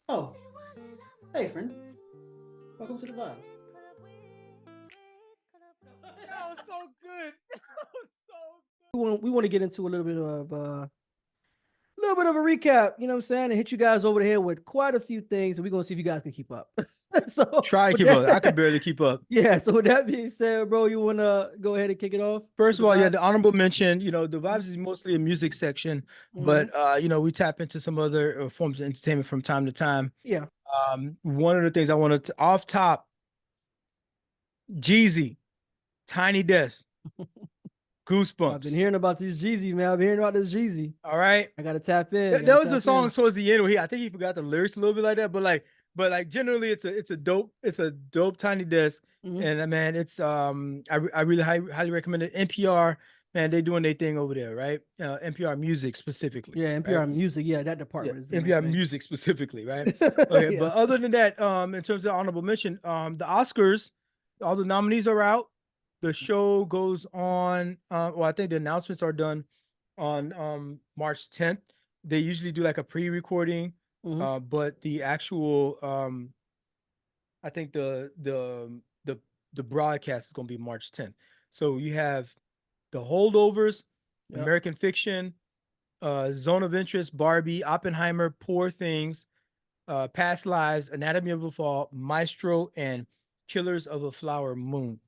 Oh, hey friends, welcome to the vibes. That was so good. That was so We want to get into a little bit of a recap. You know what I'm saying, and hit you guys over the head with quite a few things, and we're gonna see if you guys can keep up. so Try to with keep up. I could that, barely keep up. yeah. So with that being said, bro, you wanna go ahead and kick it off First with of the all, yeah, the vibes? honorable mention, the vibes is mostly a music section, Mm-hmm. but we tap into some other forms of entertainment from time to time. Yeah. One of the things I wanted to off top, Jeezy, TinyDesk, I've been Goosebumps. hearing about this Jeezy, man. I've been hearing about this Jeezy. All right. I gotta tap in. There Gotta was a tap song in. towards the end where I think he forgot the lyrics a little bit like that, but generally it's a dope Tiny Desk, Mm-hmm. and man, it's I really highly recommend it. NPR, man, they doing their thing over there, right? NPR music specifically, Yeah, right? NPR music. Yeah, that Yeah, department is doing their NPR thing. music specifically, right? Okay, yeah. but other than that, in terms of honorable mention, the Oscars, all the nominees are out. The show goes on. Well, I think the announcements are done on March 10th. They usually do like a pre-recording, Mm-hmm. but the actual I think the broadcast is going to be March 10th. So you have the holdovers, Yep. American Fiction, Zone of Interest, Barbie, Oppenheimer, Poor Things, Past Lives, Anatomy of a Fall, Maestro, and Killers of a Flower Moon.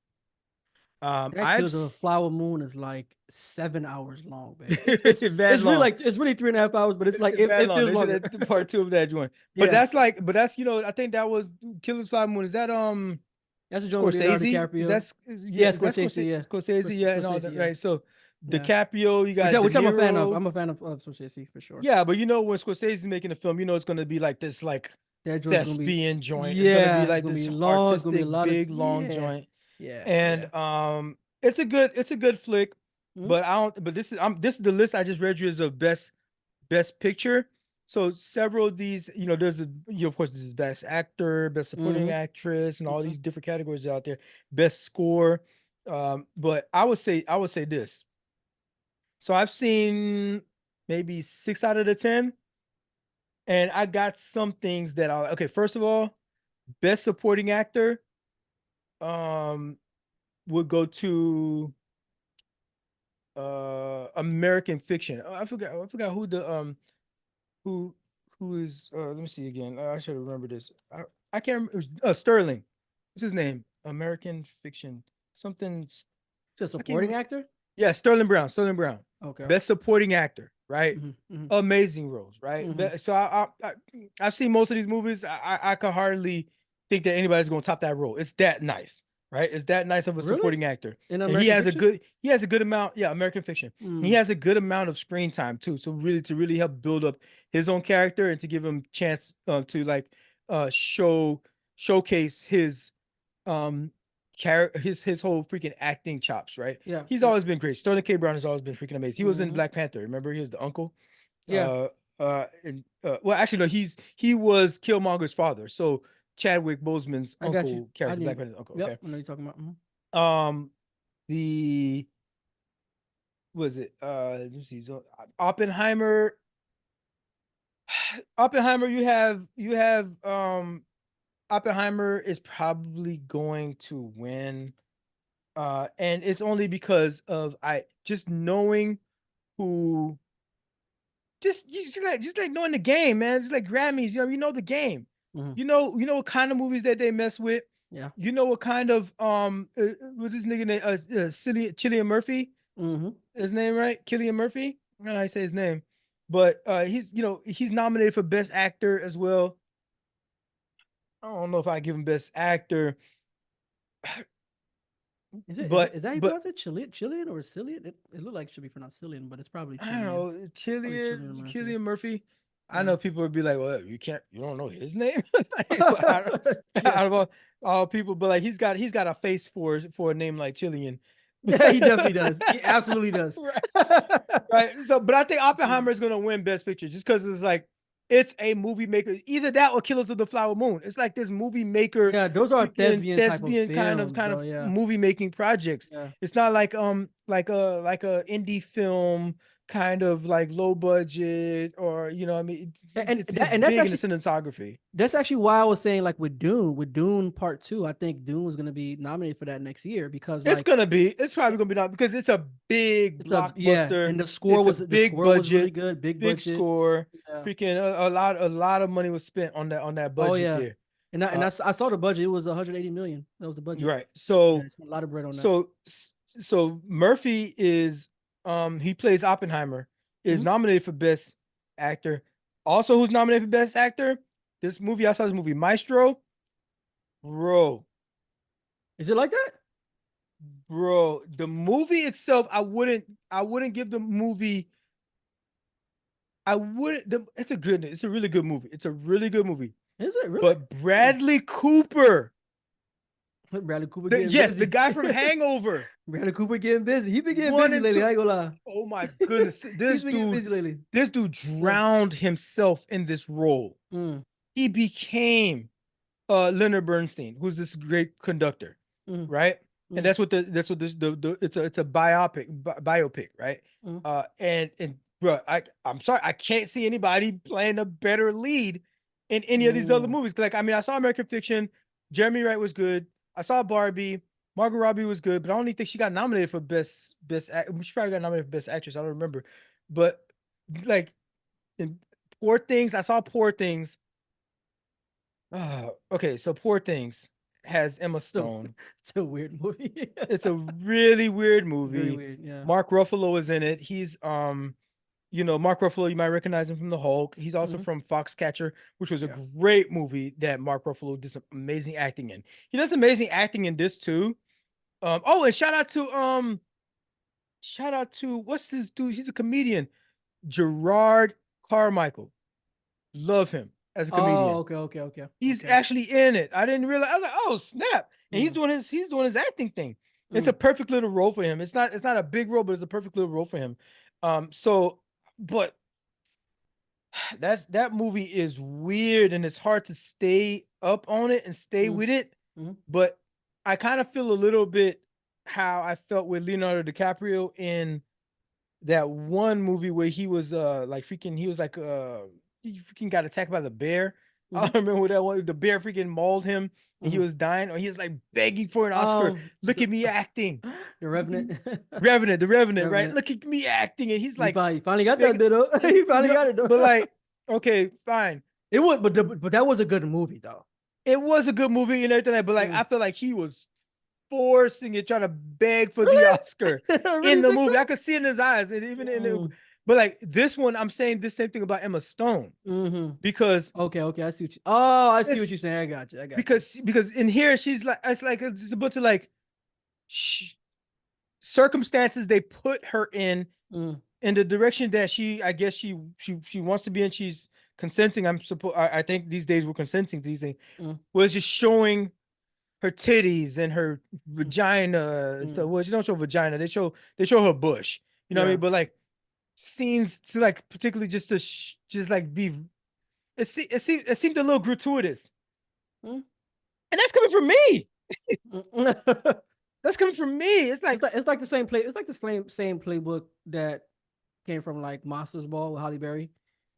That I've Kills of a Flower Moon is like 7 hours long, man. It's bad it's really long. like it's really 3.5 hours, but it's like It's it, bad it long. feels They should longer. have part two of that joint. But yeah, I think that was Killers of the Flower Moon. Is that that's a joint with Leonardo Scorsese? DiCaprio. Yeah, Yeah, is that Scorsese. Yeah, Scorsese? Yeah, and all Scorsese. that, Yeah, right? So yeah. DiCaprio, you got De Which I'm a fan of. Niro. I'm a fan of Scorsese for sure. Yeah, but when Scorsese is making a film, it's gonna be like this like That joint's gonna be thespian joint. It's gonna be yeah, it's like gonna this be long. It's gonna be a artistic, lot of big, long yeah, joint. yeah, yeah. And it's a good flick, Mhm. but I don't but this is the list I just read you is of best picture. So several of these, there's of course this is best actor, best supporting Mhm. actress, and all Mhm. these different categories out there, best score. But I would say this. So I've seen maybe 6 out of the 10, and I got some things that I okay. First of all, best supporting actor um would go to American Fiction. Oh, I forgot who who is let me see again. I should remember this. I can't remember. Sterling. What's his name? American Fiction. Something. It's a I can't supporting remember. actor. Yeah, Sterling Brown. Sterling Brown. Okay. Best supporting actor, right? Mhm. Mhm. Amazing roles, right? Mhm. So I've seen most of these movies. I could hardly think that anybody's gonna top that role. It's that nice, right? It's that nice of a Really? supporting actor, In and he American has a Fiction? good he has a good amount. Yeah, American Fiction. And he Mm. has a good amount of screen time too. So really to really help build up his own character and to give him chance to like showcase his um his whole freaking acting chops, right? Yeah. He's Yeah. always been great. Sterling K. Brown has always been freaking amazing. He was in Mhm. Black Panther. Remember, he was the uncle. Yeah. Well, actually, no, he was Killmonger's father. So Chadwick Boseman's I got you. uncle I character, Black need. Panther's uncle. Yep. Okay. I know you're talking about. Mhm. Um, the was it? Let me see. So Oppenheimer. Oppenheimer. You have Oppenheimer is probably going to win. And it's only because of I just knowing who just like knowing the game, man. Just like Grammys, you know the game. Mhm. You know what kind of movies that they mess with. Yeah. You know what kind of what's this nigga name? Cillian Murphy, Mhm. his name right? Killian Murphy. I don't know how I say his name, but he's nominated for best actor as well. I don't know if I give him best actor, Is it? Is that? but Is that how you but pronounce it? Chilean or Cillian? It looked like it should be pronounced Cillian, but it's probably I don't Chilean. know, Probably Chilean American. Killian Murphy. I Yeah. know people would be like, "Well, you don't know his name." But yeah. out of all people, but like he's got a face for a name like Chilean. Yeah. He definitely does. He absolutely does. Right, right. So, but I think Oppenheimer is gonna win Best Picture just because it's like It's a movie maker. Either that or Killers of the Flower Moon. It's like this movie maker, Yeah, those are freaking thespian type of thespian films, kind though. of Yeah, movie making projects. yeah. It's not like a indie film kind of like low budget, or I mean it's And big in the cinematography. that's actually why I was saying, like, with Dune Part Two, I think Dune was gonna be nominated for that next year because, like, It's probably gonna be not, because it's a big yeah, blockbuster. and It's a the big score was really budget, good, big big budget. score. Yeah. Freaking a lot of money was spent on that Oh budget yeah, there. I saw the budget. It was 180 million. That was the budget. Right. Yeah, it's a lot of bread on that. So so Murphy is he plays Oppenheimer, is Mhm. nominated for best actor. Also, who's nominated for best actor? This movie, I saw this movie, Maestro. Bro, Is it like that? the movie itself, I wouldn't give the movie. I wouldn't. It's a really good movie. It's a really good movie. Is it really? But Bradley Cooper, Bradley Cooper getting yes, busy. the guy from Hangover. Bradley Cooper getting busy. He been getting One busy and lately. two. I ain't gonna lie. Oh my goodness. He's been getting busy lately. This dude drowned himself in this role. Mm, He became Leonard Bernstein, who's this great conductor, mm, right? mm, And that's what it's a biopic, right? mm. And bro, I'm sorry, I can't see anybody playing a better lead in any of these other Mm. movies. Like, I mean, I saw American Fiction, Jeremy Wright was good. I saw Barbie, Margot Robbie was good, but I don't even think she got nominated for she probably got nominated for best actress. I don't remember, but like in Poor Things, I saw Poor Things. Okay, so Poor Things has Emma Stone. It's a weird movie. It's a really weird movie. Very weird. Yeah. Mark Ruffalo is in it. He's Mark Ruffalo, you might recognize him from The Hulk. He's also Mhm. from Foxcatcher, which was a Yeah. great movie that Mark Ruffalo did some amazing acting in. He does amazing acting in this too. And shout out to what's this dude? He's a comedian. Gerard Carmichael. Love him as a Oh, comedian. okay. He's Okay. actually in it. I didn't realize. I was like, oh snap! And he's Mm, doing his acting thing. It's a mm. perfect little role for him. It's not a big role, but it's a perfect little role for him. So, but that movie is weird, and it's hard to stay up on it and stay Mm, with it. mhm. But I kind of feel a little bit how I felt with Leonardo DiCaprio in that one movie where he was like freaking he was like he freaking got attacked by the bear. I Mhm. don't remember that one. The bear freaking mauled him and he Mhm. was dying, or he was like begging for an Oscar. Look at me acting. The Revenant. The Revenant, right? Revenant. Look at me acting. And he's He like finally got that begging, bit up. He finally got it though. but like, okay, fine. It was, but that was a good movie though. It was a good movie and everything, but like Mm. I feel like he was forcing it, trying to beg for the Really? Oscar Really in the think movie. so? I could see it in his eyes, and even in it, Mm. but like this one, I'm saying the same thing about Emma Stone Mm-hmm. because Okay. I see what you. Oh, I see what it's you're saying. I got you. because in here she's like it's a bunch of like circumstances they put her Mm. in the direction that I guess she wants to be in. She's consenting. I think these days we're consenting to these things. Mm. Was just showing her titties and her vagina and Mm. stuff. Well, she don't show vagina. They show her bush. You know what I Yeah. mean? But like scenes to like particularly just to just like be. It seemed a little gratuitous, Mm. and that's coming from me. Mm. That's coming from me. It's like It's like the same play. It's like the same playbook that came from like Monsters Ball with Holly Berry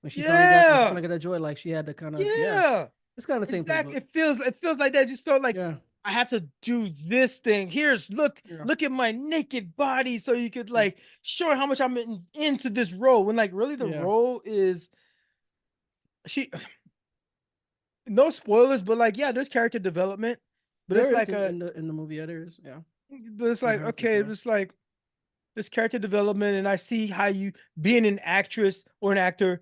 when she finally got that joy. Like she had to kind of yeah. It's kind of the same Exactly. playbook. It feels like that. It just felt like Yeah. I have to do this thing. Look at my naked body, so you could like show how much I'm into this role. When like really the Yeah. role is she. No spoilers, but like yeah, there's character development, but There it's is like in the movie. Yeah, there is. Yeah. but it's like Her for okay, sure. it's like this character development, and I see how you being an actress or an actor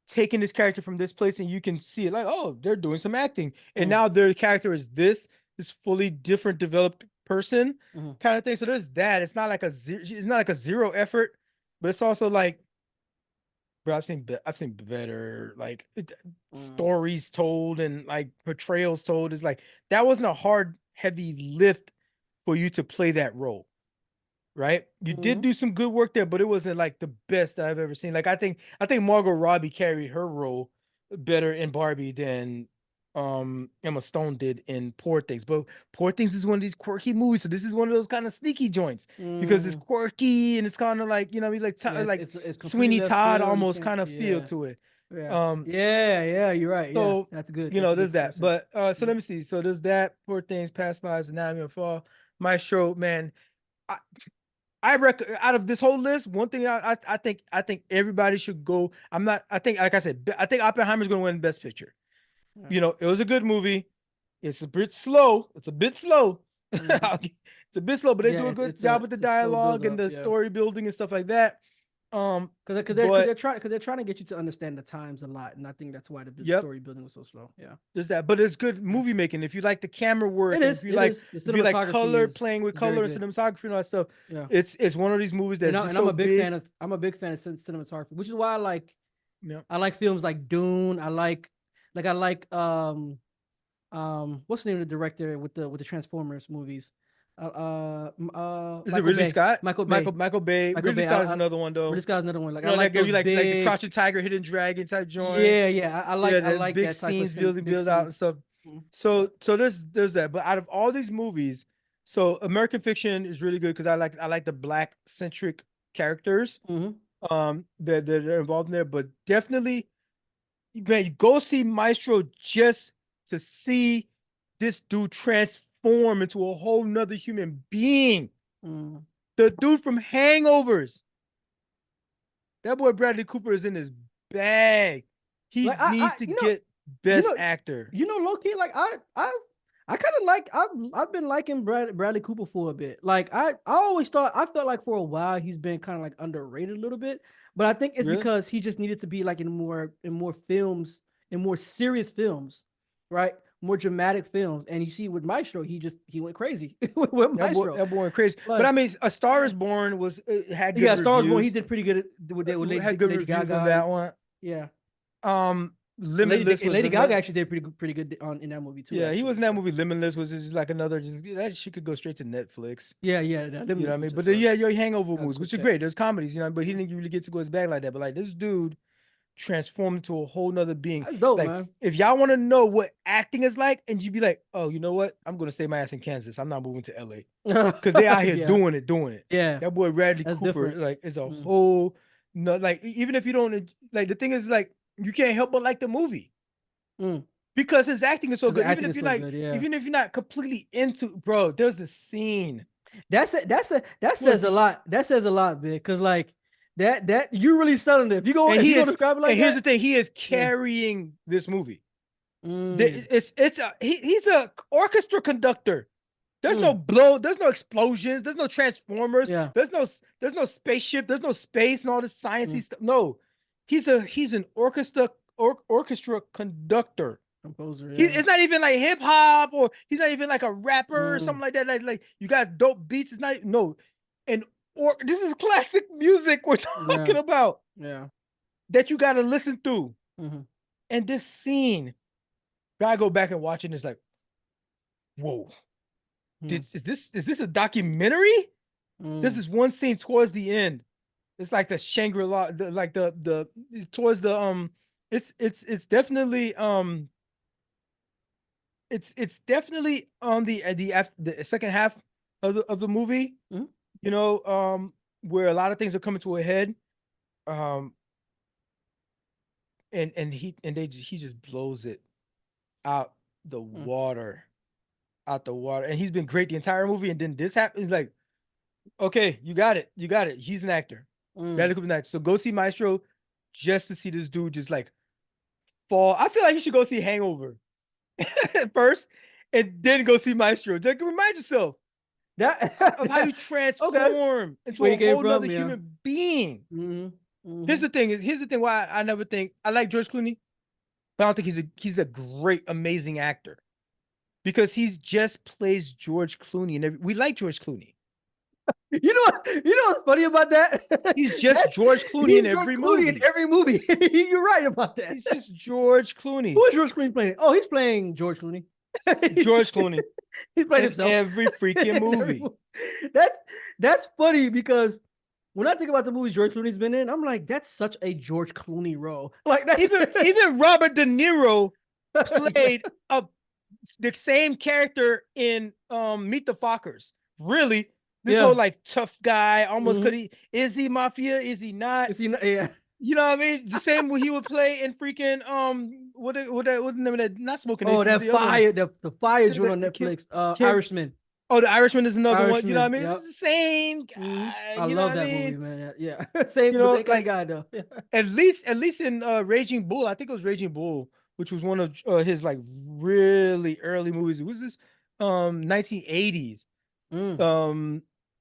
taking this character from this place, and you can see it like, oh, they're doing some acting, and now their character is this fully different developed person kind of thing. So there's that. It's not like a zero effort, but it's also like, bro, I've seen better like stories told and like portrayals told. Is like that wasn't a hard heavy lift for you to play that role. Right, you did do some good work there, but it wasn't like the best that I've ever seen. Like I think Margot Robbie carried her role better in Barbie than Emma Stone did in Poor Things. But Poor Things is one of these quirky movies, so this is one of those kind of sneaky joints because it's quirky and it's kind of like, you know, Yeah, like it's completely Sweeney left Todd field. You almost can't. kind of feel Yeah. to it. Yeah. Yeah. You're right. Yeah. So That's good. you That's know, a good there's that. comparison. But so let me see. So there's that, Poor Things, Past Lives, Anatomy of a Fall, Maestro, man. I reckon out of this whole list, one thing I think everybody should go. I'm not. I think, like I said, I think Oppenheimer's going to win Best Picture. Yeah. You know, it was a good movie. It's a bit slow. It's a bit slow. It's a bit slow, but they do a good job with the dialogue and the story building and stuff like that. Because they're trying to get you to understand the times a lot, and I think that's why the story building was so slow. Yeah, there's that, but it's good movie making. If you like the camera work, it is. If you like color, playing with color and cinematography and all that stuff, yeah, it's one of these movies that's just so big. I'm a big fan of cinematography, which is why I like films like Dune. I like what's the name of the director with the Transformers movies? Is it Ridley Scott? Michael Bay. Ridley Scott is another one though. Ridley Scott's another one. Like, you know, I like those like the big, Crouching Tiger, Hidden Dragon type joint. Yeah. I like big that type scenes, of build out and stuff. So there's that. But out of all these movies, so American Fiction is really good because I like the black centric characters that are involved in there. But definitely, man, you go see Maestro just to see this dude transform into a whole nother human being. The dude from Hangovers. That boy Bradley Cooper is in his bag. He needs to get Best Actor. You know, low key, like I kind of like I've been liking Bradley Cooper for a bit. Like I felt like for a while he's been kind of like underrated a little bit, but I think it's because he just needed to be like in more films, in more serious films, right? More dramatic films. And you see with Maestro, he went crazy with Maestro. That boy went crazy. But I mean, A Star Is Born had good reviews. Star Is Born, he did pretty good with had good reviews Gaga on that one. Yeah. Limitless. Lady Gaga actually did pretty good in that movie too. Yeah, he was in that movie. Limitless was just like another. That shit could go straight to Netflix. Yeah. You know what I mean? But then your Hangover movies, which are great. There's comedies, you know, but he didn't really get to go his bag like that. But like this dude transformed into a whole nother being. That's dope, like, man. If y'all want to know what acting is like, and you be like, oh, you know what? I'm gonna stay my ass in Kansas. I'm not moving to LA because they out here doing it. Yeah, that boy Bradley Cooper different. Like is a whole no. Like even if you don't like, the thing is like you can't help but like the movie. Because his acting is so good. Even if you're even if you're not completely into, bro, there's the scene. That says a lot. That says a lot, man. Because like that you really selling it. If you go describe it like that. Here's the thing: he is carrying this movie. He's a orchestra conductor. There's no there's no explosions, there's no transformers, there's no spaceship, there's no space and all this sciencey stuff. No, he's an orchestra conductor. Composer. It's not even like hip hop, or he's not even like a rapper or something like that. Like you got dope beats. It's not this is classic music we're talking about. Yeah. That you gotta listen through. And this scene, gotta go back and watch it, and it's like, whoa. Is this a documentary? This is one scene towards the end. It's like the Shangri-La, towards the it's definitely it's definitely on the second half of the movie. You know, where a lot of things are coming to a head. And he just blows it out the water. And he's been great the entire movie, and then this happens. Like, okay, you got it. He's an actor. So go see Maestro just to see this dude just like fall. I feel like you should go see Hangover first, and then go see Maestro. Just remind yourself of how you transform into a whole other human being. Here's the thing. Why I never think I like George Clooney, but I don't think he's a great, amazing actor. Because he's just plays George Clooney, and we like George Clooney. You know what's funny about that? He's just George Clooney in every movie. You're right about that. He's just George Clooney. Who is George Clooney playing? Oh, he's playing George Clooney. George Clooney. He's playing himself every freaking movie. That's funny because when I think about the movies George Clooney's been in, I'm like, that's such a George Clooney role. Like that's even Robert De Niro played the same character in Meet the Fockers. Really, this whole like tough guy, almost could he is he mafia? Is he not? Is he not? Yeah. You know what I mean? The same way he would play in freaking what the name of that? Not Smoking Oh, Aces, that fire, the fire joint on Netflix. Irishman. Oh, the Irishman is another Irishman, one. You know what I mean? Yep. It's the same guy. I you love know that what I mean? movie, man. Yeah. Same, you know, same kind of guy though. at least in Raging Bull, I think it was Raging Bull, which was one of his like really early movies. It was this 1980s.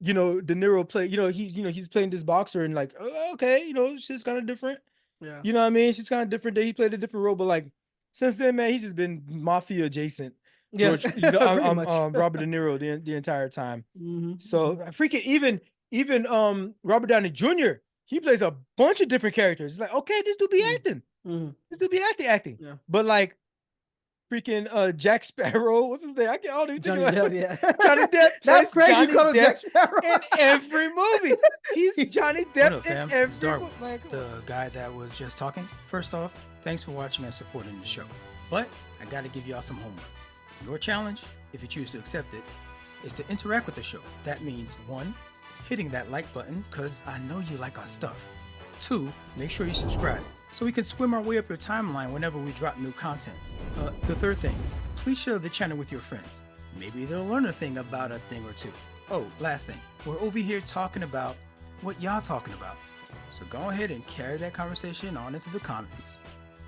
You know, De Niro played, he's playing this boxer and like, okay, shit's kind of different. Yeah. You know what I mean? She's kind of different. He played a different role, but like since then, man, he's just been mafia adjacent. George, I'm Robert De Niro the entire time. So freaking even Robert Downey Jr. He plays a bunch of different characters. It's like, okay, this dude be acting. This dude be acting. Yeah. But like freaking Jack Sparrow, what's his name? I don't even think about it. Johnny Depp. That's crazy. Johnny Depp Jack Sparrow in every movie. He's Johnny Depp in every Darwin, the guy that was just talking. First off, thanks for watching and supporting the show. But I got to give y'all some homework. Your challenge, if you choose to accept it, is to interact with the show. That means 1, hitting that like button, because I know you like our stuff. 2, make sure you subscribe, so we can swim our way up your timeline whenever we drop new content. The third thing, please share the channel with your friends. Maybe they'll learn a thing about a thing or two. Oh, last thing, we're over here talking about what y'all talking about. So go ahead and carry that conversation on into the comments.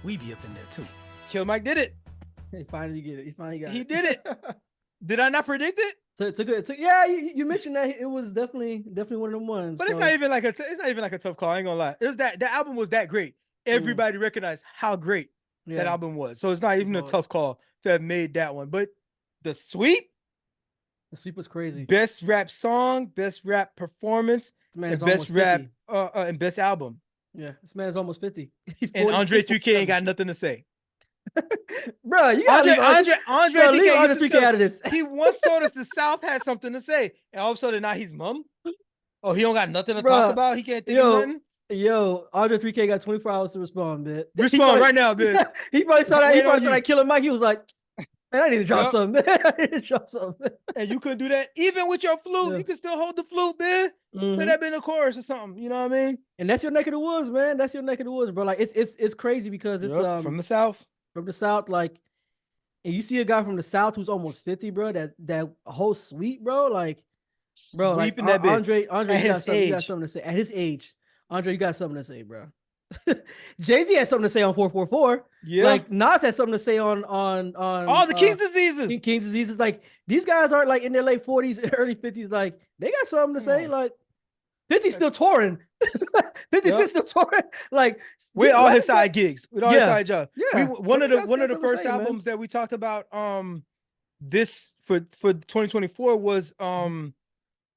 We be up in there too. Kill Mike did it. He finally get it. He finally got it. He did it. Did I not predict it? Yeah, you mentioned that it was definitely one of them ones. But it's not even like a tough call. I ain't gonna lie. It was that album was that great. Everybody recognized how great that album was. So it's not even a tough call to have made that one. But the sweep was crazy. Best rap song, best rap performance, and best rap and best album. Yeah, this man is almost 50. He's and Andre 3K ain't got nothing to say. Bro, you got Andre 3K out of this. He once told us the South had something to say, and all of a sudden now he's mum. Oh, he don't got nothing to talk about. He can't think of nothing. Yo, Andre 3K got 24 hours to respond, man. Respond right now, man. He probably saw that. He probably saw that Killer Mike. He was like, man, I need to drop something. I need to drop something. And you couldn't do that even with your flute. You can still hold the flute, man. Let that be in the chorus or something. You know what I mean? And that's your neck of the woods, man. That's your neck of the woods, bro. Like it's crazy because it's from the South. From the South, like, and you see a guy from the South who's almost 50, bro. That whole suite, bro. Like, bro, like that Andre, you got something to say at his age. Andre, you got something to say, bro. Jay-Z has something to say on 444. Yeah, like Nas has something to say on all the King's diseases. King's diseases. Like these guys aren't like in their late 40s, early 50s. Like they got something to say. Like 50's still touring. 56 still touring. Like with all his side gigs, with all his side jobs. Yeah, one of the first albums that we talked about this for 2024 was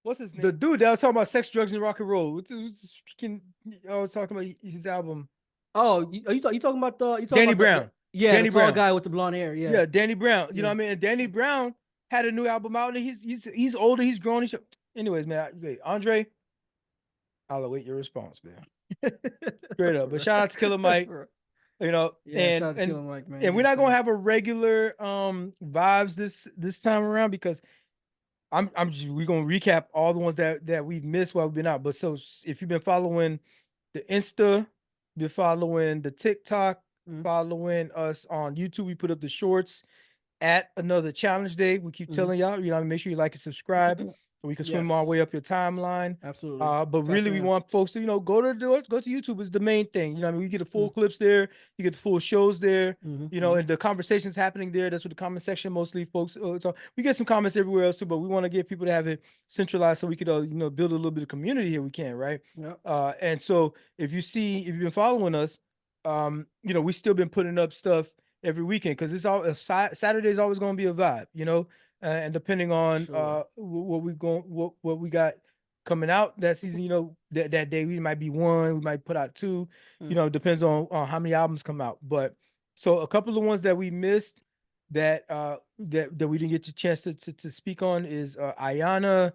what's his name? The dude that was talking about sex, drugs, and rock and roll. I was talking about his album. Oh, you talking about Danny Brown? Danny Brown, guy with the blonde hair. Yeah, Danny Brown. You know what I mean? And Danny Brown had a new album out, and he's older, he's grown. Anyways, man, Andre, I'll await your response, man. Straight up. But shout out to Killer Mike. And Killer Mike, man. And we're not gonna have a regular vibes this time around because we're gonna recap all the ones that we've missed while we've been out. But so if you've been following the Insta, been following the TikTok, following us on YouTube, we put up the shorts at another challenge day. We keep telling y'all, make sure you like and subscribe so we can swim our way up your timeline. Absolutely. But really we want folks to, go to YouTube is the main thing. We get the full clips there, you get the full shows there, and the conversations happening there. That's what the comment section mostly, folks. So we get some comments everywhere else too, but we want to get people to have it centralized so we could build a little bit of community here. We can, right? Yep. And so if you've been following us, we still been putting up stuff every weekend because it's all Saturday is always going to be a vibe, and depending on what we got coming out that season, that day we might be one, we might put out two, depends on how many albums come out. But so a couple of ones that we missed that we didn't get the chance to speak on is Ayana,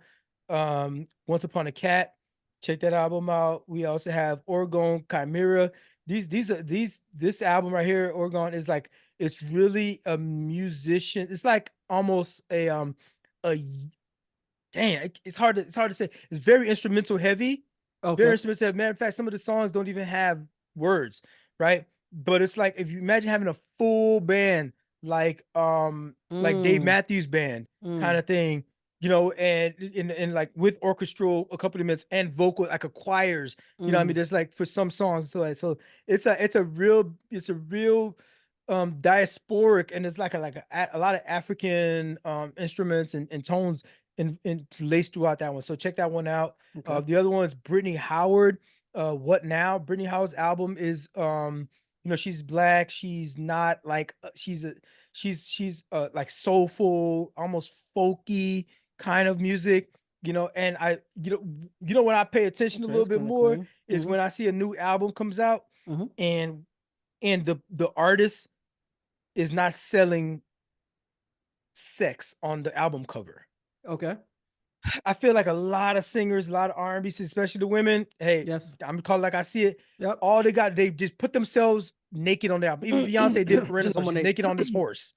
Once Upon a Cat. Check that album out. We also have Oregon Chimera. This album right here, Oregon, is like, it's really a musician. It's like almost a dang, it's hard to say. It's very instrumental heavy. Very Okay. instrumental heavy. Matter of fact, some of the songs don't even have words, right? But it's like, if you imagine having a full band, like Dave Mm, Matthews Band kind mm, of thing, you know, and in like with orchestral accompaniments and vocal, like a choirs, you know what I mean? mm, There's like for some songs, so it's a real diasporic, and it's like a lot of African instruments and tones and laced throughout that one. So check that one out. okay. The other one is Brittany Howard. What Now? Brittany Howard's album is you know, she's black. She's not like she's like soulful, almost folky kind of music. You know, and you know when I pay attention a Okay, little that's bit kind of more clean. is when I see a new album comes out Mm-hmm. and the artist is not selling sex on the album cover. Okay. I feel like a lot of singers, a lot of R&B, especially the women. Hey, Yes. I'm gonna call it like I see it. Yep. All they just put themselves naked on the album. Even Beyonce did it for Janelle Renaissance. She's Monáe. naked on this horse.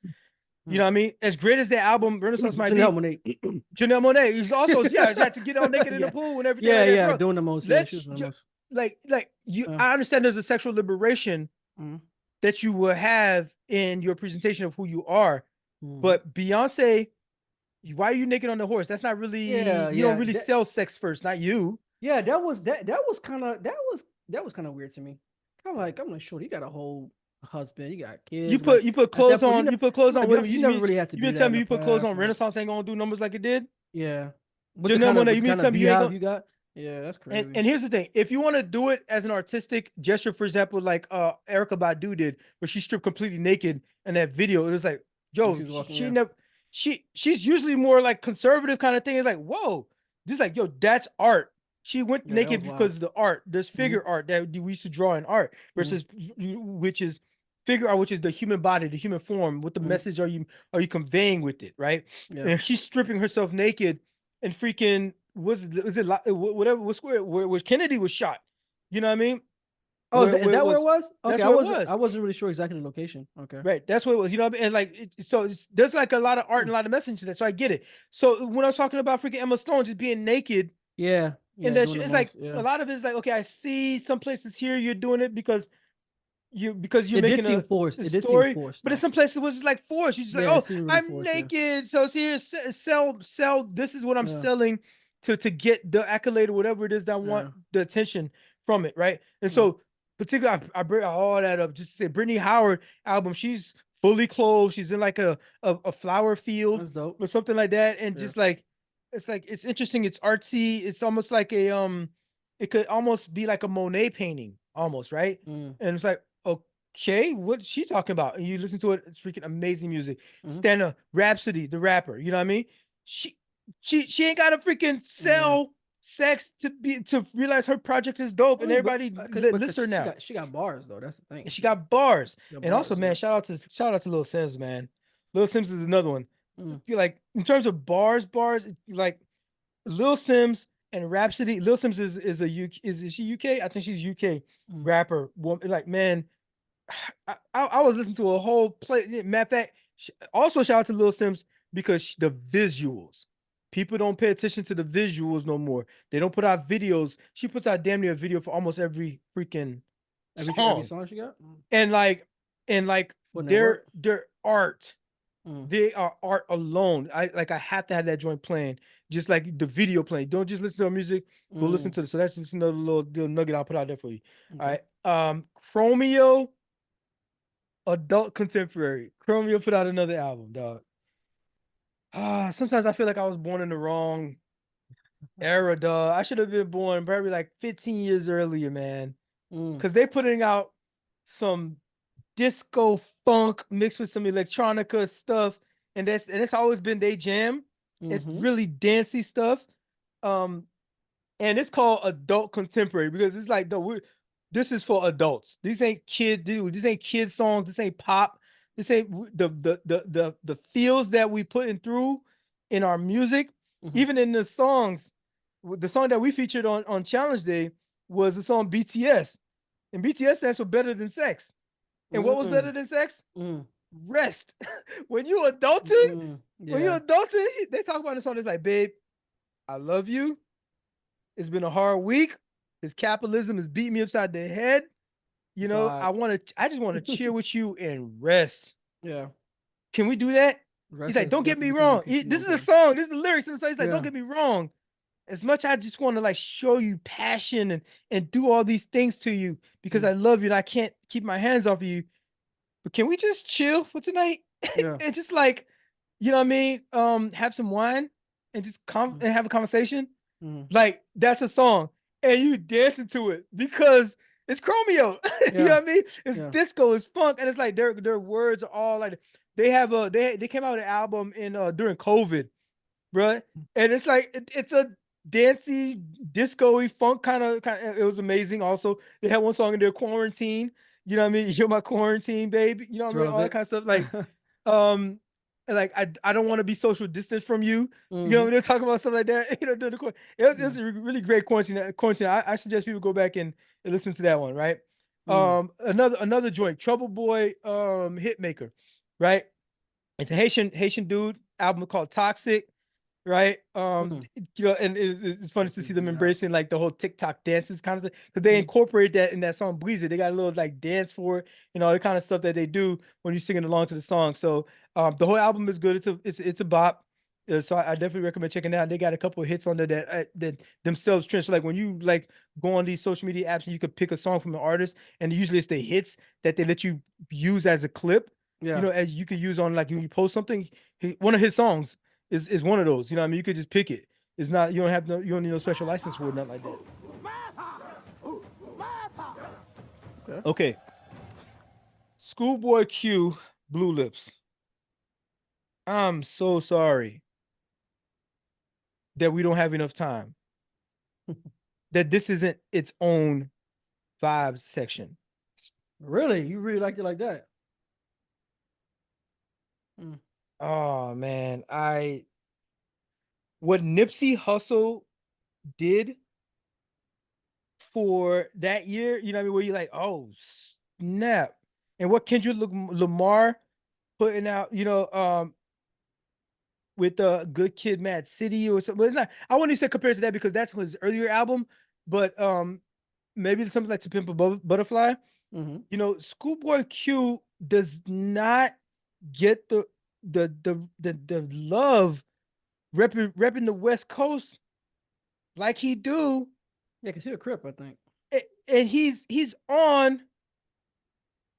You know what I mean? As great as the album Renaissance might Janelle be, Monáe. Janelle Monáe is also, yeah, she had to get all naked in the Yeah. pool and everything Yeah, like that, yeah. bro. Doing the most. Yeah, she was Let's doing the most. like you. Yeah. I understand there's a sexual liberation Mm-hmm. that you will have in your presentation of who you are, Mm-hmm. but Beyonce, why are you naked on the horse? That's not really, Yeah, you don't yeah. really sell sex first, not you. Yeah, that was kind of weird to me. I'm like, sure, you got a whole husband, you got You kids. put Like you put at that clothes point, on. You put clothes on. like Wait a minute. Beyonce, you never really had to You do mean that tell in me the you put clothes past. on? Like, Renaissance ain't gonna do numbers like it did. yeah, Janelle Monáe, you with the mean kind tell of me you ain't beehive gonna? you got. Yeah, that's crazy. And here's the thing: if you want to do it as an artistic gesture, for example, like Erica Badu did, where she stripped completely naked in that video, it was like, And yo, she was walking. she Yeah, never, she's usually more like conservative kind of thing. It's like, whoa, just like, yo, that's art. She went yeah, that was naked wild. because of the art. There's Mm-hmm. figure art that we used to draw in art versus which is figure art, which is the human body, the human form. What the Mm-hmm. message are you conveying with it, right? Yeah. And she's stripping herself naked and freaking was it whatever was where Kennedy was shot. You know what I mean? Oh, is Where it that where it was. was? That's Okay, where it was. I wasn't really sure exactly the location. Okay. Right. That's what it was. You know what I mean? And like there's like a lot of art and a lot of message to that. So I get it. So when I was talking about freaking Emma Stone just being naked Yeah, and yeah, that doing shit, the it's like most. Yeah, a lot of it is like, okay, I see some places here you're doing it because you're it did making seem a forced. the It did seem story, forced but in though. some places it was just like forced. You just like, Yeah, it oh, seemed really I'm forced. Yeah, naked, so here sell. This is what I'm yeah, selling to get the accolade or whatever it is that I want yeah. the attention from it, right? And Mm. so, particularly, I bring all that up just to say, Brittany Howard album, she's fully clothed. She's in like a flower field That's dope. or something like that, and Yeah. just like it's interesting. It's artsy. It's almost like it could almost be like a Monet painting, almost, right? Mm. And it's like, okay, what's she talking about? And you listen to it, it's freaking amazing music. Mm-hmm. Stana Rhapsody, the rapper, you know what I mean? She she ain't gotta freaking Yeah. sell sex to realize her project is dope I and mean, everybody because list her now. she got bars though. That's the thing. And she got bars. She got And also, bars. man, Yeah. shout out to Lil Sims, man. Lil Sims is another one. I Mm. feel like in terms of bars, like Lil Sims and Rhapsody. Lil Sims is a UK, is she UK? I think she's UK Mm. rapper. Like, man, I was listening to a whole play. Matter of fact, also shout out to Lil Sims because the visuals. People don't pay attention to the visuals no more. They don't put out videos. She puts out damn near a video for almost every freaking Every song. song she got. Mm. And like Wouldn't that work? their art. Mm. They are art alone. I have to have that joint playing, just like the video playing. Don't just listen to her music. Go listen to it. So that's just another little nugget I'll put out there for you. Okay. All right. Chromeo, adult contemporary. Chromeo put out another album, dog. Sometimes I feel like I was born in the wrong era, dog. I should have been born probably like 15 years earlier, man. Because they putting out some disco funk mixed with some electronica stuff, and it's always been their jam. It's really dancey stuff. And it's called adult contemporary because it's like this is for adults. These ain't these ain't kid songs, this ain't pop. This ain't the feels that we putting through in our music, even in the songs. the song that we featured on Challenge Day was the song BTS, and BTS stands for Better Than Sex. And what was better than sex? Rest. When you adulting, they talk about the song. It's like, babe, I love you. It's been a hard week. This capitalism is beating me upside the head. You know, I just want to chill with you and rest. Yeah. Can we do that? He's like, don't get me wrong. This is the song. This is the lyrics in the song. He's like, don't get me wrong. As much I just want to like show you passion and do all these things to you because I love you and I can't keep my hands off of you. But can we just chill for tonight? Yeah. And just like, you know what I mean? Have some wine and just and have a conversation. Like that's a song. And you dancing to it because it's Chromeo. You know what I mean? It's disco, it's funk, and it's like their words are all like they came out with an album in during COVID, bro. And it's like it's a dancey, disco-y funk kind of. It was amazing. Also, they had one song in their Quarantine. You know what I mean? You're my quarantine, baby. You know what I mean? All that kind of stuff. Like, like I don't want to be social distance from you. You know, they're talking about stuff like that. You know, during the it was a really great quarantine. I suggest people go back and listen to that one, right? Another joint, Trouble Boy, Hitmaker, right? It's a Haitian dude, album called Toxic, right? You know, and it's funny to see them embracing like the whole TikTok dances kind of thing because they incorporate that in that song Bleachers. They got a little like dance for it and all the kind of stuff that they do when you're singing along to the song. So the whole album is good. It's a bop. So I definitely recommend checking it out. They got a couple of hits on there that themselves trend. So like when you like go on these social media apps and you could pick a song from an artist, and usually it's the hits that they let you use as a clip. Yeah. You know, as you could use on like when you post something, one of his songs is one of those. You know what I mean? You could just pick it. It's not, you don't need no special license for it, nothing like that. Okay. ScHoolboyQ, Blue Lips. I'm so sorry that we don't have enough time. That this isn't its own vibes section. Really? You really liked it like that? Oh man, what Nipsey Hussle did for that year, you know what I mean, where you're like, oh snap, and what Kendrick Lamar putting out, you know, with the Good Kid, Mad City or something. But it's not, I wouldn't even say compared to that because that's his earlier album, but maybe something like To Pimp a Butterfly. You know, ScHoolboyQ does not get the love repping the West Coast like he do. Yeah, cause he's a Crip, I think. And he's on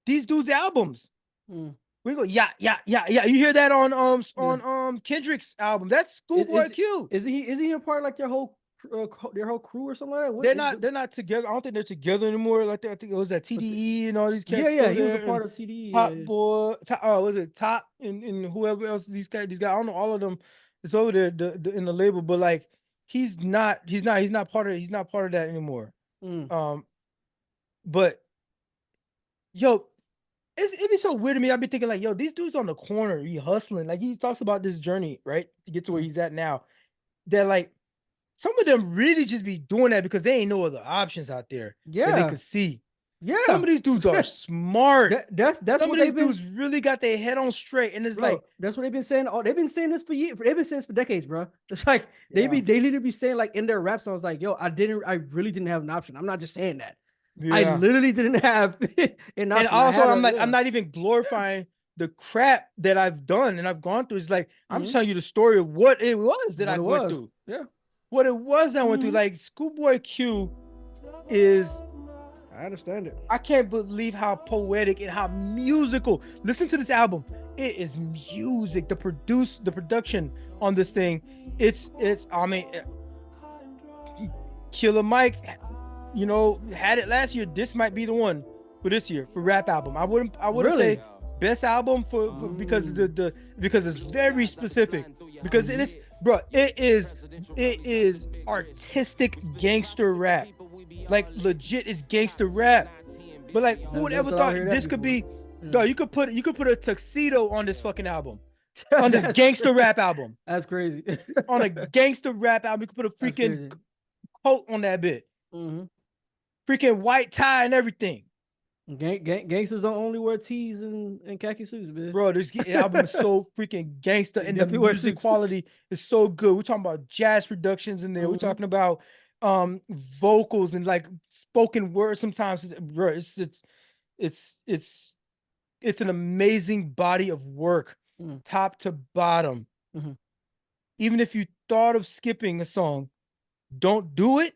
these dudes' albums. We go, yeah. You hear that on Kendrick's album? That's ScHoolboyQ. Is he a part of like their whole crew or something like that? They're not together. I don't think they're together anymore. Like I think it was at TDE and all these cats. Yeah, he was a part of TDE. Top Boy, was it Top and whoever else these guys. I don't know all of them. It's over there in the label, but like he's not part of that anymore. But yo, it'd be so weird to me. I'd be thinking like, yo, these dudes on the corner, he hustling. Like he talks about this journey, right, to get to where he's at now. They're like, some of them really just be doing that because they ain't no other options out there that they could see. Yeah, some of these dudes are smart. That's some of these dudes really got their head on straight, and it's like that's what they've been saying. They've been saying this for years. They've been saying this for decades, bro. It's like they literally be saying like in their rap songs, like, "Yo, I really didn't have an option. I'm not just saying that. Yeah. I literally didn't have an option." And also, I'm not even glorifying the crap that I've done and I've gone through. It's like I'm telling you the story of what it was that I went through. Yeah, what it was that I went through. Like ScHoolboyQ is. I understand it. I can't believe how poetic and how musical. Listen to this album. It is music. The production on this thing. It's. I mean, Killer Mike, you know, had it last year. This might be the one for this year for rap album. I wouldn't say best album for because because it's very specific. Because it is, bro. It is artistic gangster rap. Like legit, it's gangster rap. But like, who would ever thought this could be? Dog, you could put a tuxedo on this fucking album, on this gangster rap album. That's crazy. On a gangster rap album, you could put a freaking coat on that bit. Mm-hmm. Freaking white tie and everything. Gangsters don't only wear tees and khaki suits, man. Bro, this album is so freaking gangster, and the music quality is so good. We're talking about jazz productions in there. We're talking about vocals and like spoken words. Sometimes, bro, it's an amazing body of work, top to bottom. Even if you thought of skipping a song, don't do it.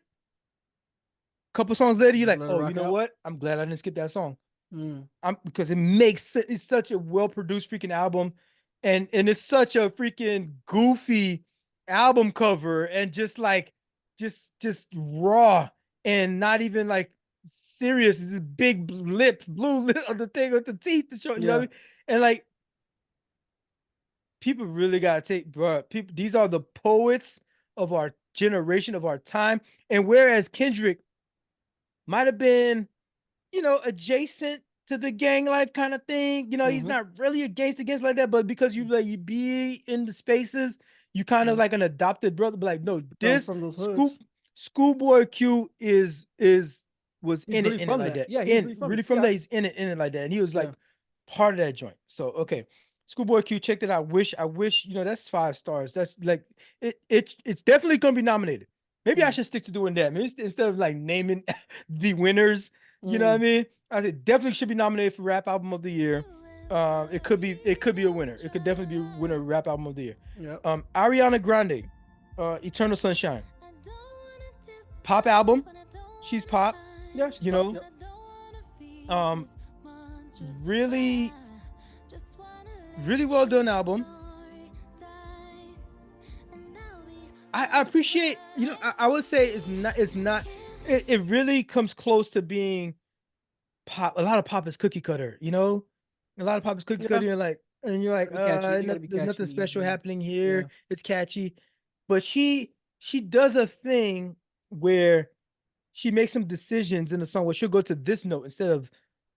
Couple songs later, you're like, oh, you know what? I'm glad I didn't skip that song. Because it's such a well-produced freaking album, and it's such a freaking goofy album cover, and just raw and not even like serious. It's this big blue lip of the thing with the teeth to show, you know what I mean? And like, people really gotta take, bro. People, these are the poets of our generation, of our time. And whereas Kendrick might have been, adjacent to the gang life kind of thing, he's not really against like that, but because you be in the spaces, you kind of like an adopted brother. But like, no, this from those ScHoolboyQ was in really it like that. Yeah, he's really from that. He's in it like that, and he was like part of that joint. So okay. ScHoolboyQ, check that out. I wish, that's 5 stars. That's like it's definitely gonna be nominated. Maybe I should stick to doing that. Maybe instead of like naming the winners, you know what I mean? I said definitely should be nominated for Rap Album of the Year. It could be a winner. It could definitely be a winner of Rap Album of the Year. Yep. Ariana Grande, Eternal Sunshine. Pop album. She's pop. Yeah, she's pop. Yep. Really well done album. I appreciate, I would say it really comes close to being pop. A lot of pop is cookie cutter, a lot of pop is cookie cutter. And you're like, there's nothing special happening here. Yeah. It's catchy, but she does a thing where she makes some decisions in the song where she'll go to this note instead of,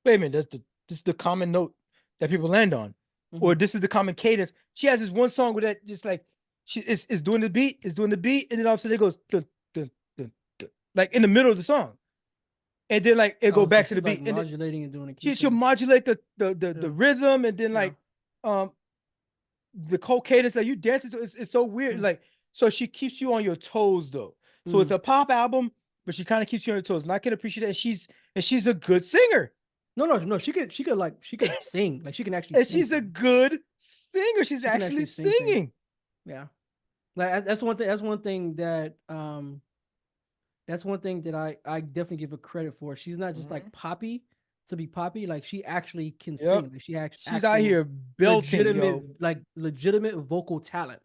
wait a minute, this is the common note that people land on. Or this is the common cadence. She has this one song where that just like she is doing the beat, and then all of a sudden it goes dun, dun, dun, dun, like in the middle of the song, and then like it go back to the beat, like modulating and doing it. She'll modulate the rhythm, and then like the cold cadence that you dance to. It's so weird. Like, so she keeps you on your toes though. So it's a pop album, but she kind of keeps you on your toes, and I can appreciate that. And she's a good singer. No. She could sing. Like she can actually. And sing. She's a good singer. She's actually singing. Yeah, like that's one thing. That's one thing that I definitely give her credit for. She's not just like poppy to be poppy. Like she actually can sing. Like she's out here belting, legitimate vocal talent.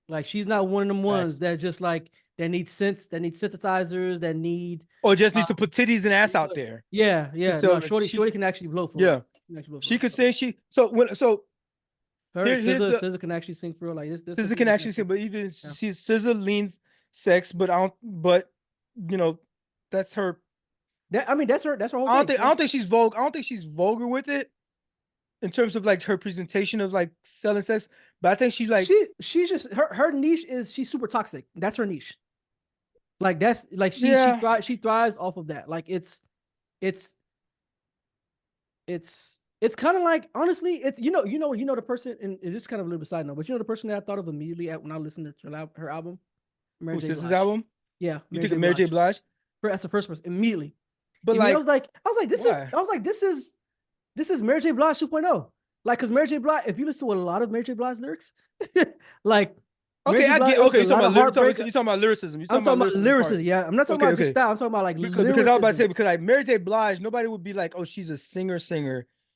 Like she's not one of them ones that just like that need synthesizers, that need or just needs to put titties and ass out there. Yeah. So no, Shorty can actually blow for it. She could sing. SZA can actually sing for real. Like this SZA can actually sing, but even SZA leans sex, but that's her. That's her whole thing. I don't think she's vulgar. I don't think she's vulgar with it in terms of like her presentation of like selling sex. But I think she's just her niche is she's super toxic. That's her niche. Like that's like she thrives off of that. Like it's kind of like, honestly, it's the person, and it's kind of a little bit side note, but the person that I thought of immediately when I listened to her album, Mary J. Blige's album. Yeah, you think of Mary J. Blige? That's the first person immediately. But like, I was like, this is Mary J. Blige 2.0. Like, because Mary J. Blige, if you listen to a lot of Mary J. Blige lyrics, like. Okay, I get. Okay, you're talking about lyricism. I'm talking about lyricism. Yeah, I'm not talking about just style. I'm talking about like lyricism. Because I was about to say, because like Mary J. Blige, nobody would be like, oh, she's a singer. She's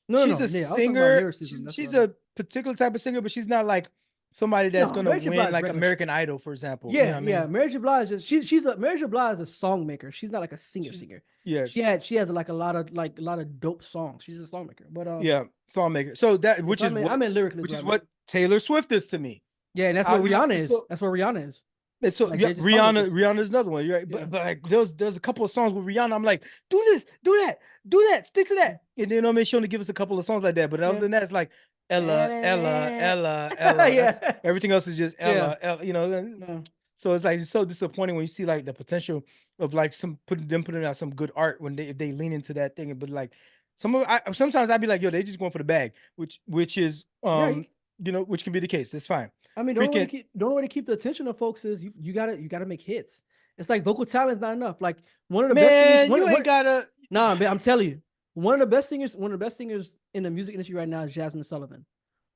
a singer. She's a particular type of singer, but she's not like somebody that's gonna win like American Idol, for example. Yeah, Mary J. Blige is Mary J. Blige is a song maker. She's not like a singer. Yeah, she has like a lot of dope songs. She's a song maker, but song maker. So that I'm in lyrically, which is what Taylor Swift is to me. Yeah, and that's what Rihanna is. That's what Rihanna is. And so like, Rihanna is another one. You're right. Yeah. But like there's a couple of songs with Rihanna. I'm like, do this, do that, stick to that. And then she only give us a couple of songs like that. But other than that, it's like Ella. Yeah. Everything else is just Ella. So it's like it's so disappointing when you see like the potential of like putting out some good art when if they lean into that thing. But like sometimes I'd be like, yo, they just going for the bag, which is which can be the case. That's fine. I mean, the only way to keep the attention of folks is you gotta make hits. It's like vocal talent is not enough. Like one of the best singers. You ain't gotta. Nah, man, I'm telling you, one of the best singers in the music industry right now is Jasmine Sullivan.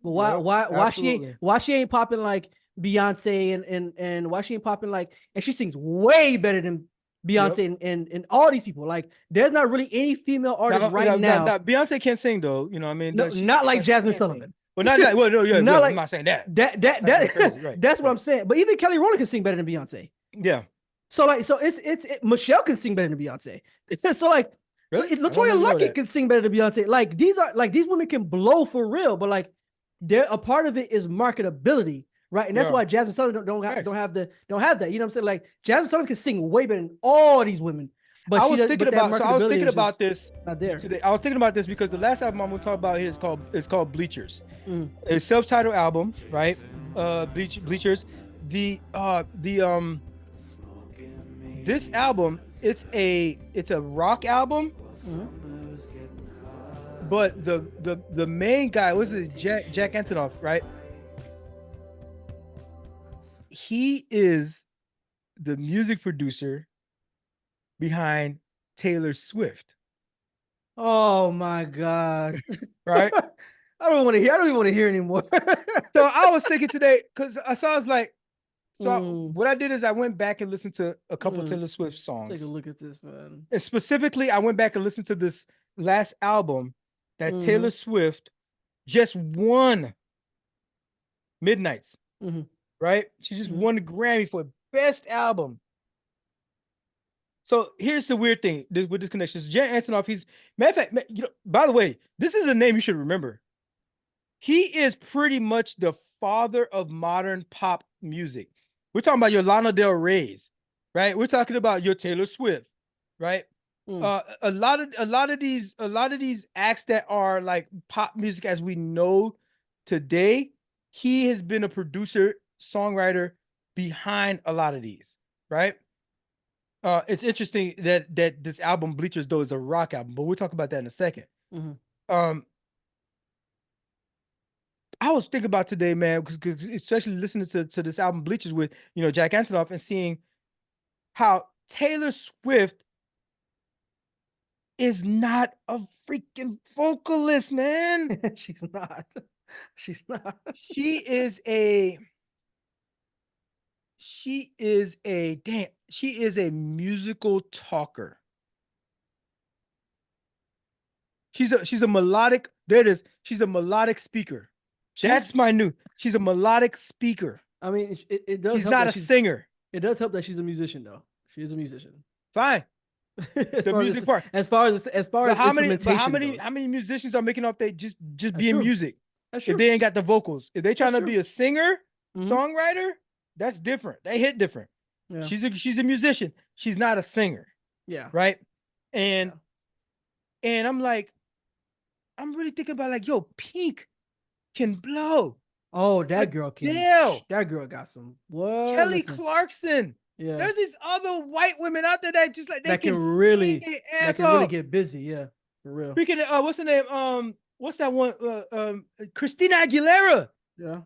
But why she ain't popping like Beyonce and why she ain't popping like, and she sings way better than Beyonce and all these people. Like there's not really any female artists now. Beyonce can't sing though. You know what I mean? No, not like Jasmine Sullivan. Well, not like, well, no, yeah, not like, I'm not saying that. That's what I'm saying. But even Kelly Rowland can sing better than Beyonce. Yeah. So it's Michelle can sing better than Beyonce. So like, really? So Latoya Luckett can sing better than Beyonce. Like these women can blow for real, but like they're a part of it is marketability, right? And that's why Jasmine Sullivan don't have that. You know what I'm saying? Like Jasmine Sullivan can sing way better than all these women. But I was thinking about this today. I was thinking about this because the last album I'm gonna talk about here is called Bleachers. It's a self-titled album, right? Bleachers. This album, it's a rock album. But the main guy, what's it, Jack Antonoff, right? He is the music producer behind Taylor Swift. Oh my God. Right? I don't even want to hear anymore. So I was thinking today, because I was like, what I did is I went back and listened to a couple of Taylor Swift songs. Take a look at this, man. And specifically, I went back and listened to this last album that Taylor Swift just won Midnights. Right? She just won the Grammy for best album. So here's the weird thing with this connection. So Jack Antonoff, he's matter of fact, by the way, this is a name you should remember. He is pretty much the father of modern pop music. We're talking about your Lana Del Rey's, right? We're talking about your Taylor Swift, right? A lot of these acts that are like pop music as we know today, he has been a producer, songwriter behind a lot of these, right? It's interesting that this album Bleachers though is a rock album, but we'll talk about that in a second. I was thinking about today, man, because especially listening to this album Bleachers with Jack Antonoff and seeing how Taylor Swift is not a freaking vocalist, man. She's not. She is a musical talker. She's a melodic. There it is. She's a melodic speaker. She's a melodic speaker. I mean, it does. She's not a singer. It does help that she's a musician, though. She is a musician. Fine. The music part. As far as how many musicians are making off they just being music? If they ain't got the vocals, if they trying to be a singer, songwriter, that's different. They hit different. Yeah. She's a musician. She's not a singer. Yeah. Right. And I'm like, I'm really thinking about like, yo, Pink can blow. Oh, that girl can. Damn. That girl got some. Kelly Clarkson. Yeah. There's these other white women out there that just like that can really get busy. Yeah, for real. Freaking what's her name? What's that one? Christina Aguilera. Yeah.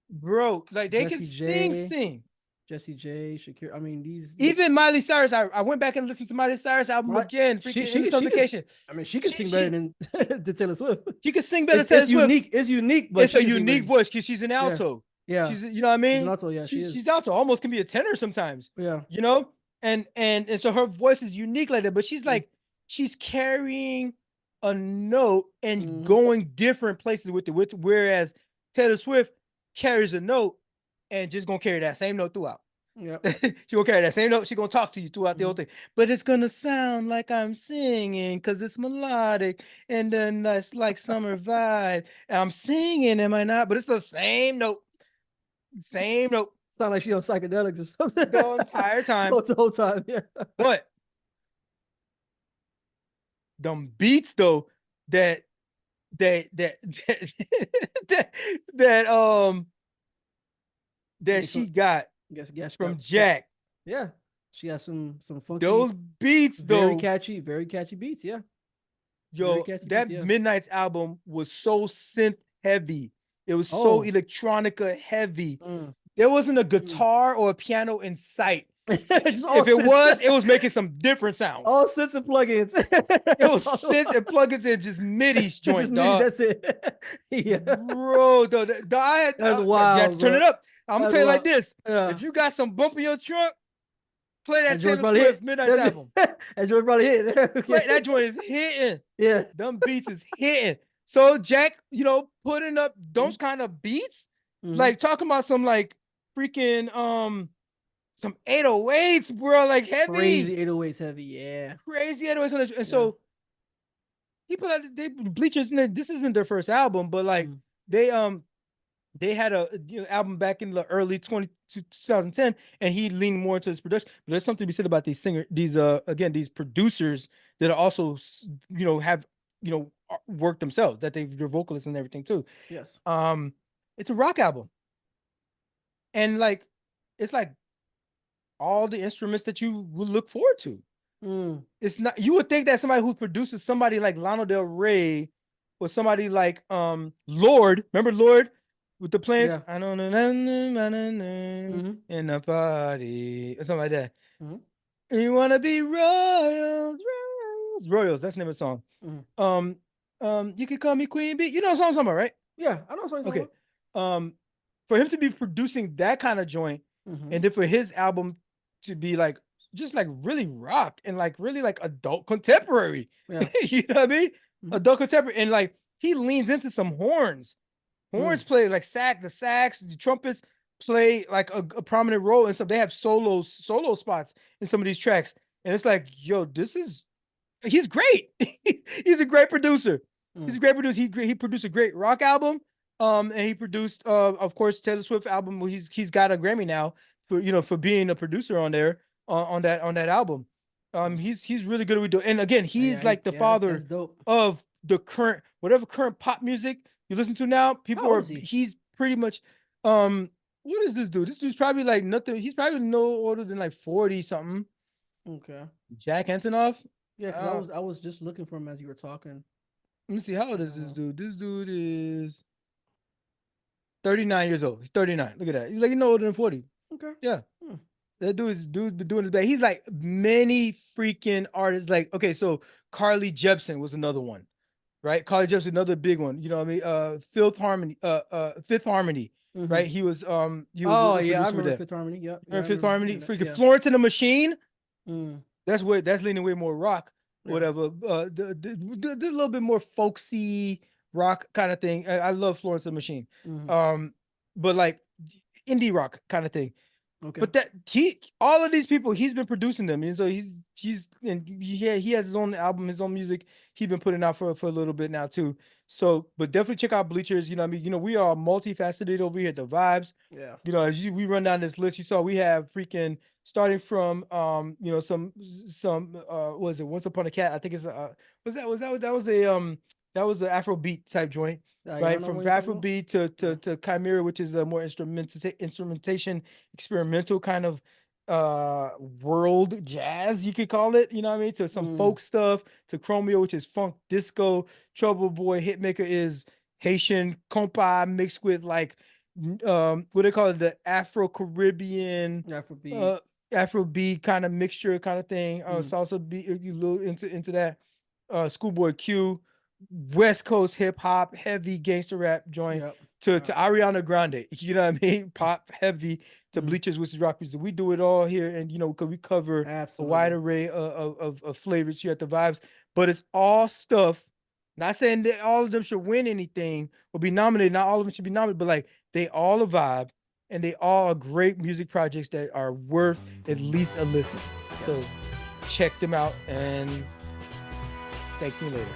Bro, like they can sing. Jessie J, Shakira. I mean, even Miley Cyrus. I went back and listened to Miley Cyrus album again. She can sing better than Taylor Swift. She can sing better than Taylor Swift. It's unique, but it's a unique voice because she's an alto. Yeah. She's, you know what I mean? She's alto, yeah, she's alto. Almost can be a tenor sometimes. Yeah. You know? And so her voice is unique like that, but she's like, she's carrying a note and going different places with it. Whereas Taylor Swift carries a note and just gonna carry that same note throughout. Yeah. She gonna carry that same note. She gonna talk to you throughout the whole thing. But it's gonna sound like I'm singing because it's melodic and then that's like summer vibe. And I'm singing, am I not? But it's the same note. Same note. Sound like she on psychedelics or something. The entire time. The whole time, yeah. But them beats though that she got Guess from Jack. Yeah, she got some funky. Those beats, very though, very catchy beats. Yeah. yo, that Midnight's album was so synth heavy. It was so electronica heavy. There wasn't a guitar or a piano in sight. If it was making some different sounds. All synths and plugins. It was synths and plugins and just MIDI's joint, just MIDI, that's it. Yeah, bro, that's wild. You turn it up. I'm gonna tell you like this: if you got some bump in your trunk, play that Taylor Swift Midnight album. That joint probably hit. That joint is hitting. Yeah, them beats is hitting. So Jack, putting up those kind of beats, like talking about some like freaking some 808s, bro, like heavy. Crazy 808s heavy, yeah. Crazy 808s. And so he put out Bleachers, and this isn't their first album, but like they had a album back in the early 2010, and he leaned more into his production. But there's something to be said about these these producers that are also have work themselves, that they're vocalists and everything too. Yes. It's a rock album, and like it's like all the instruments that you would look forward to. It's not, you would think that somebody who produces somebody like Lana Del Rey or somebody like Lord, remember Lord with the plans? Yeah. I don't know, in the party or something like that. You wanna be royals. That's the name of the song. You can call me Queen Bee. You know what song I'm talking about, right? Yeah, I know what song you're talking about. For him to be producing that kind of joint, and then for his album to be like just like really rock and like really like adult contemporary. Yeah. You know what I mean? Adult contemporary, and like he leans into some horns. Horns play like the sax, the trumpets play like a prominent role and stuff. They have solo spots in some of these tracks, and it's like, yo, he's great. He's a great producer. He's a great producer. He produced a great rock album. And he produced, of course, Taylor Swift album. He's got a Grammy now for being a producer on there on that album. He's really good at what he do. And again, he's like the father of the current pop music you listen to now. He's pretty much what is this dude? This dude's probably like nothing. He's probably no older than like 40 something. Okay. Jack Antonoff. Yeah, because I was just looking for him as you were talking. Let me see, how old is this dude? This dude is 39 years old. He's 39. Look at that. He's like no older than 40. Okay. Yeah. That dude's been doing his best. He's like many freaking artists. Like, okay, so Carly Jepsen was another one, right? Carly Jepsen, another big one. You know what I mean? Fifth Harmony. Right? He was I remember Fifth Harmony. Yep. Yeah, Fifth Harmony. Freaking Florence and the Machine. That's leaning way more rock. Whatever. The little bit more folksy rock kind of thing. I love Florence and the Machine. But like indie rock kind of thing. Okay. But all of these people, he's been producing them, and so he has his own album, his own music he's been putting out for a little bit now too. So, but definitely check out Bleachers. You know what I mean? We are multifaceted over here at the Vibes. Yeah. As we run down this list, you saw we have freaking starting from some what was it? Once Upon a Cat. I think it's that was an Afrobeat type joint. Right, from Afrobeat to Chimera, which is a more instrumentation, experimental kind of world jazz, you could call it. You know what I mean? To some folk stuff, to Chromeo, which is funk disco. Trouble Boy Hitmaker is Haitian compa mixed with like what they call it, the Afro-Caribbean Afrobeat kind of mixture kind of thing. Salsa beat, you little into that. ScHoolboyQ. West Coast hip hop, heavy gangster rap joint to Ariana Grande, you know what I mean? Pop heavy to Bleachers, which is rock music. We do it all here, and because we cover a wide array of flavors here at the Vibes. But it's all stuff. Not saying that all of them should win anything or be nominated. Not all of them should be nominated, but like they all a vibe, and they all are great music projects that are worth at least a listen. Yes. So check them out and thank me later.